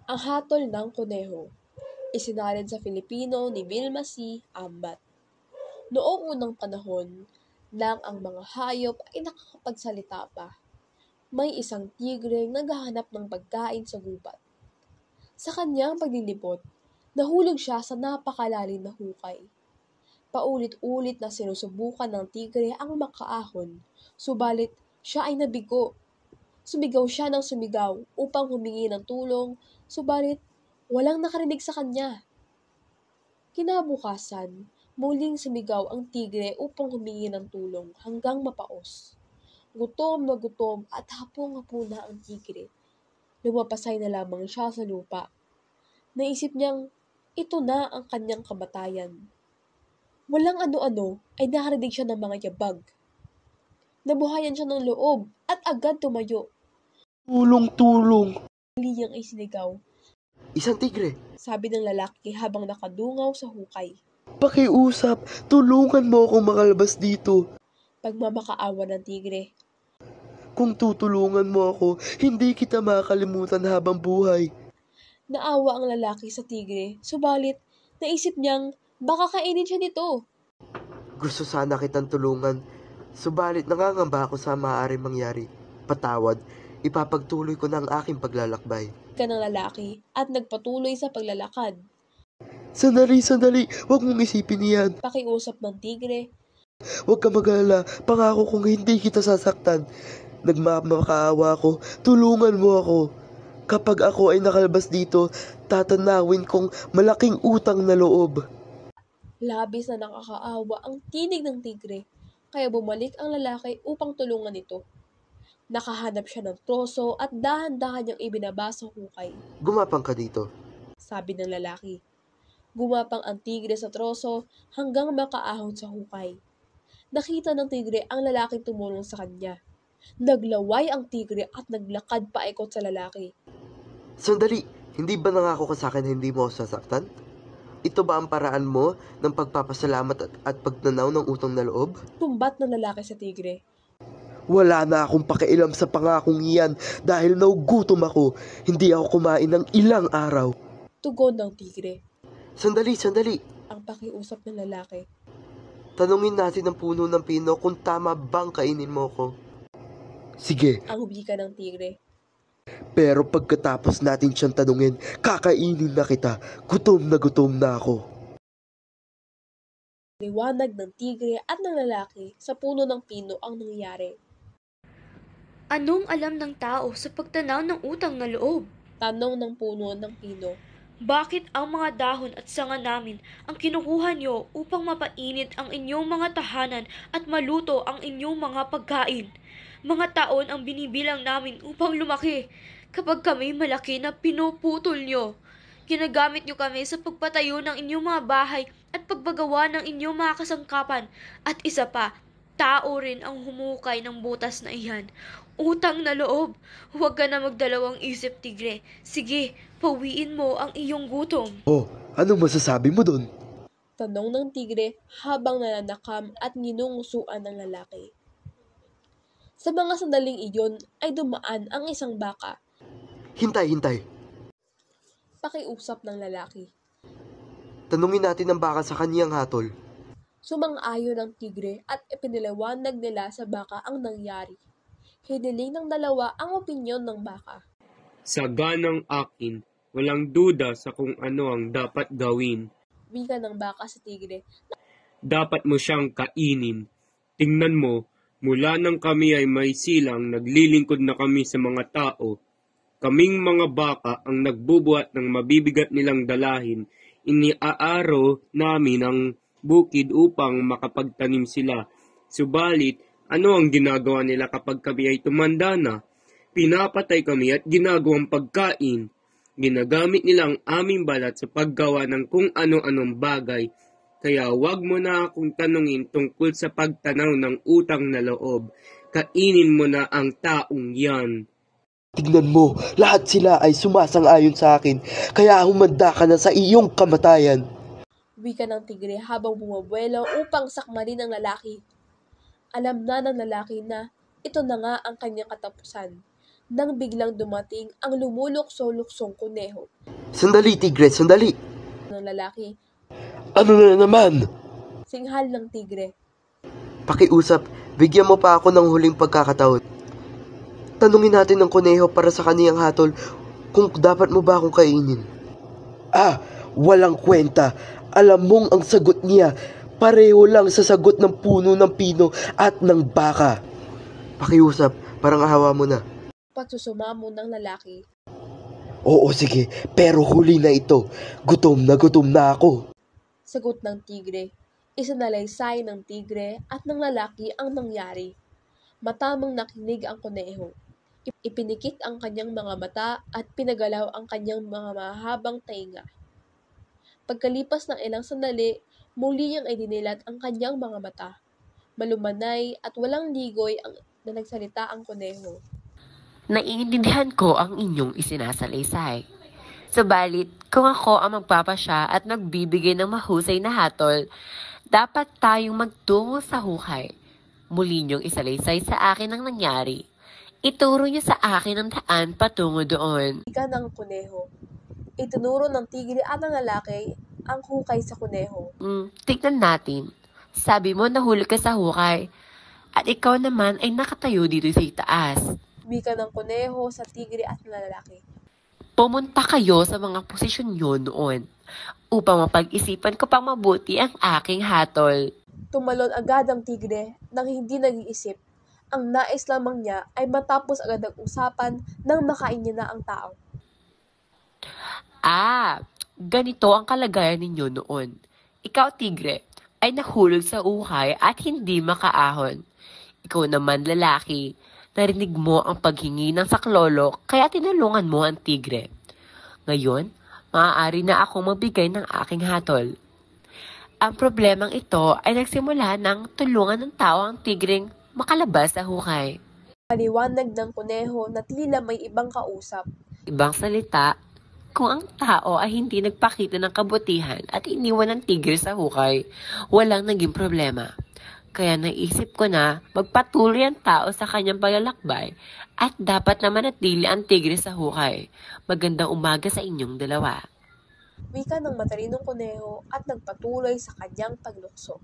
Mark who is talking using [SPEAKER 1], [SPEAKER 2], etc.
[SPEAKER 1] Ang hatol ng kuneho, isinalin sa Filipino ni Vilma C. Ambat. Noong unang panahon, nang ang mga hayop ay nakakapagsalita pa, may isang tigreng naghahanap ng pagkain sa gubat. Sa kanyang paglilibot, nahulog siya sa napakalalim na hukay. Paulit-ulit na sinusubukan ng tigre ang makaahon, subalit siya ay nabigo. Sumigaw siya ng sumigaw upang humingi ng tulong, subalit walang nakarinig sa kanya. Kinabukasan, muling sumigaw ang tigre upang humingi ng tulong hanggang mapaos. Gutom na gutom at hapong-hapo na ang tigre. Lumapasay na lamang siya sa lupa. Naisip niyang ito na ang kanyang kamatayan. Walang ano-ano ay nakarinig siya ng mga yabag. Nabuhayan siya ng loob at agad tumayo.
[SPEAKER 2] Tulong, tulong!
[SPEAKER 1] Liyang ay sinigaw,
[SPEAKER 2] Isang tigre!
[SPEAKER 1] sabi ng lalaki habang nakadungaw sa hukay.
[SPEAKER 2] Pakiusap! Tulungan mo akong makalabas dito!
[SPEAKER 1] Pagmamakaawa ng tigre.
[SPEAKER 2] Kung tutulungan mo ako, hindi kita makakalimutan habang buhay.
[SPEAKER 1] Naawa ang lalaki sa tigre, subalit naisip niyang baka kainin siya nito.
[SPEAKER 2] Gusto sana kitang tulungan, subalit nangangamba ako sa maaaring mangyari. Patawad, ipapagtuloy ko na ang aking paglalakbay.
[SPEAKER 1] Ka ng lalaki at nagpatuloy sa paglalakad.
[SPEAKER 2] Sandali, sandali! Huwag mong isipin iyan.
[SPEAKER 1] Pakiusap ng tigre.
[SPEAKER 2] Huwag ka mag-alala, pangako kong hindi kita sasaktan. Nagmamakaawa ako, tulungan mo ako. Kapag ako ay nakalabas dito, tatanawin kong malaking utang na loob.
[SPEAKER 1] Labis na nakakaawa ang tinig ng tigre, kaya bumalik ang lalaki upang tulungan ito. Nakahanap siya ng troso at dahan-dahan niyang ibinaba sa hukay.
[SPEAKER 2] Gumapang ka dito.
[SPEAKER 1] Sabi ng lalaki. Gumapang ang tigre sa troso hanggang makaahon sa hukay. Nakita ng tigre ang lalaking tumulong sa kanya. Naglaway ang tigre at naglakad paikot sa lalaki.
[SPEAKER 2] Sandali, hindi ba nangako ka sa akin na hindi mo ako sasaktan? Ito ba ang paraan mo ng pagpapasalamat at pagtanaw ng utang na loob?
[SPEAKER 1] Tumbat ng lalaki sa tigre.
[SPEAKER 2] Wala na akong pakialam sa pangakong iyan dahil naugutom ako. Hindi ako kumain ng ilang araw.
[SPEAKER 1] Tugon ng tigre.
[SPEAKER 2] Sandali, sandali.
[SPEAKER 1] Ang pakiusap ng lalaki.
[SPEAKER 2] Tanungin natin ang puno ng pino kung tama bang kainin mo ko. Sige,
[SPEAKER 1] Ang wika ng tigre.
[SPEAKER 2] pero pagkatapos natin siyang tanungin, kakainin na kita. Gutom na ako.
[SPEAKER 1] Liwanag ng tigre at ng lalaki sa puno ng pino ang nangyari.
[SPEAKER 3] Anong alam ng tao sa pagtanaw ng utang na loob?
[SPEAKER 1] Tanong ng puno ng pino.
[SPEAKER 3] Bakit ang mga dahon at sanga namin ang kinukuha niyo upang mapainit ang inyong mga tahanan at maluto ang inyong mga pagkain? Mga taon ang binibilang namin upang lumaki. Kapag kami malaki na pinuputol niyo, ginagamit niyo kami sa pagpatayo ng inyong mga bahay at pagbagawa ng inyong mga kasangkapan. At isa pa, tao rin ang humukay ng butas na iyan. Utang na loob. Huwag ka na magdalawang isip, tigre. Sige, pawiin mo ang iyong gutom.
[SPEAKER 2] Oh, anong masasabi mo dun?
[SPEAKER 1] Tanong ng tigre habang nananakam at ninungusuan ng lalaki. Sa mga sandaling iyon ay dumaan ang isang baka.
[SPEAKER 2] Hintay, hintay.
[SPEAKER 1] Pakiusap ng lalaki.
[SPEAKER 2] Tanungin natin ang baka sa kaniyang hatol.
[SPEAKER 1] Sumang-ayon ng tigre at ipiniliwanag nila sa baka ang nangyari. Hiniling ng dalawa ang opinyon ng baka.
[SPEAKER 4] Sa ganang akin, walang duda sa kung ano ang dapat gawin.
[SPEAKER 1] Wika ng baka sa tigre.
[SPEAKER 4] Dapat mo siyang kainin. Tingnan mo, mula nang kami ay may silang, naglilingkod na kami sa mga tao. Kaming mga baka ang nagbubuhat ng mabibigat nilang dalahin. Iniaaro namin ang bukid upang makapagtanim sila. Subalit, ano ang ginagawa nila kapag kami ay tumanda na? Pinapatay kami at ginagawang pagkain. Ginagamit nila ang aming balat sa paggawa ng kung ano-anong bagay. Kaya wag mo na akong tanungin tungkol sa pagtanaw ng utang na loob. Kainin mo na ang taong yan.
[SPEAKER 2] Tignan mo, lahat sila ay sumasang-ayon sa akin, kaya humanda ka na sa iyong kamatayan.
[SPEAKER 1] Wika ng tigre habang bumabuelo upang sakmarin ng lalaki. Alam na ng lalaki na ito na nga ang kanyang katapusan. nang biglang dumating ang lumulukso-luksong kuneho
[SPEAKER 2] Sandali, tigre, sandali.
[SPEAKER 1] ng lalaki.
[SPEAKER 2] Ano na naman?
[SPEAKER 1] Singhal ng tigre.
[SPEAKER 2] Pakiusap, bigyan mo pa ako ng huling pagkakataon. Tanungin natin ng kuneho para sa kaniyang hatol kung dapat mo ba akong kainin. Walang kwenta. Alam mong ang sagot niya pareho lang sa sagot ng puno ng pino at ng baka. Pakiusap, parang ahawa mo na.
[SPEAKER 1] Pagsusumamo ng lalaki.
[SPEAKER 2] Oo, sige, pero huli na ito. Gutom na ako.
[SPEAKER 1] Sagot ng tigre. Isinalaysay ng tigre at ng lalaki ang nangyari. Matamang nakinig ang kuneho. Ipinikit ang kanyang mga mata at pinagalaw ang kanyang mga mahabang tainga. Pagkalipas ng ilang sandali, muli niyang idinilat ang kanyang mga mata. Malumanay at walang ligoy na nagsalita ang kuneho.
[SPEAKER 5] Naiintindihan ko ang inyong isinasalaysay. Subalit, kung ako ang magpapasya at nagbibigay ng mahusay na hatol, dapat tayong magtungo sa hukay. Muli niyong isalaysay sa akin ang nangyari. Ituro niyo sa akin ang daan patungo doon.
[SPEAKER 1] Ika ng kuneho. Itinuro ng tigre at ng lalaki ang hukay sa kuneho.
[SPEAKER 5] Tignan natin. Sabi mo nahulog ka sa hukay. At ikaw naman ay nakatayo dito sa itaas.
[SPEAKER 1] Wika ng kuneho sa tigre at ng lalaki.
[SPEAKER 5] Pumunta kayo sa mga posisyon nyo noon upang mapag-isipan ko pang mabuti ang aking hatol.
[SPEAKER 1] Tumalon agad ang tigre nang hindi nag-iisip. Ang nais lamang niya ay matapos agad ang usapan nang makain niya na ang tao.
[SPEAKER 5] Ganito ang kalagayan ninyo noon. Ikaw, tigre, ay nahulog sa ukay at hindi makaahon. Ikaw naman, lalaki, narinig mo ang paghingi ng saklolo kaya tinulungan mo ang tigre. Ngayon, maaari na akong magbigay ng aking hatol. Ang problemang ito ay nagsimula ng tulungan ng tao ang tigreng makalabas sa hukay.
[SPEAKER 1] Paliwanag ng kuneho na tila may ibang kausap.
[SPEAKER 5] Ibang salita, kung ang tao ay hindi nagpakita ng kabutihan at iniwan ng tigre sa hukay, walang naging problema. Kaya naisip ko na magpatuloy ang tao sa kanyang paglalakbay at dapat na manatili ang tigre sa hukay. Magandang umaga sa inyong dalawa.
[SPEAKER 1] Wika ng matalinong kuneho at nagpatuloy sa kanyang paglukso.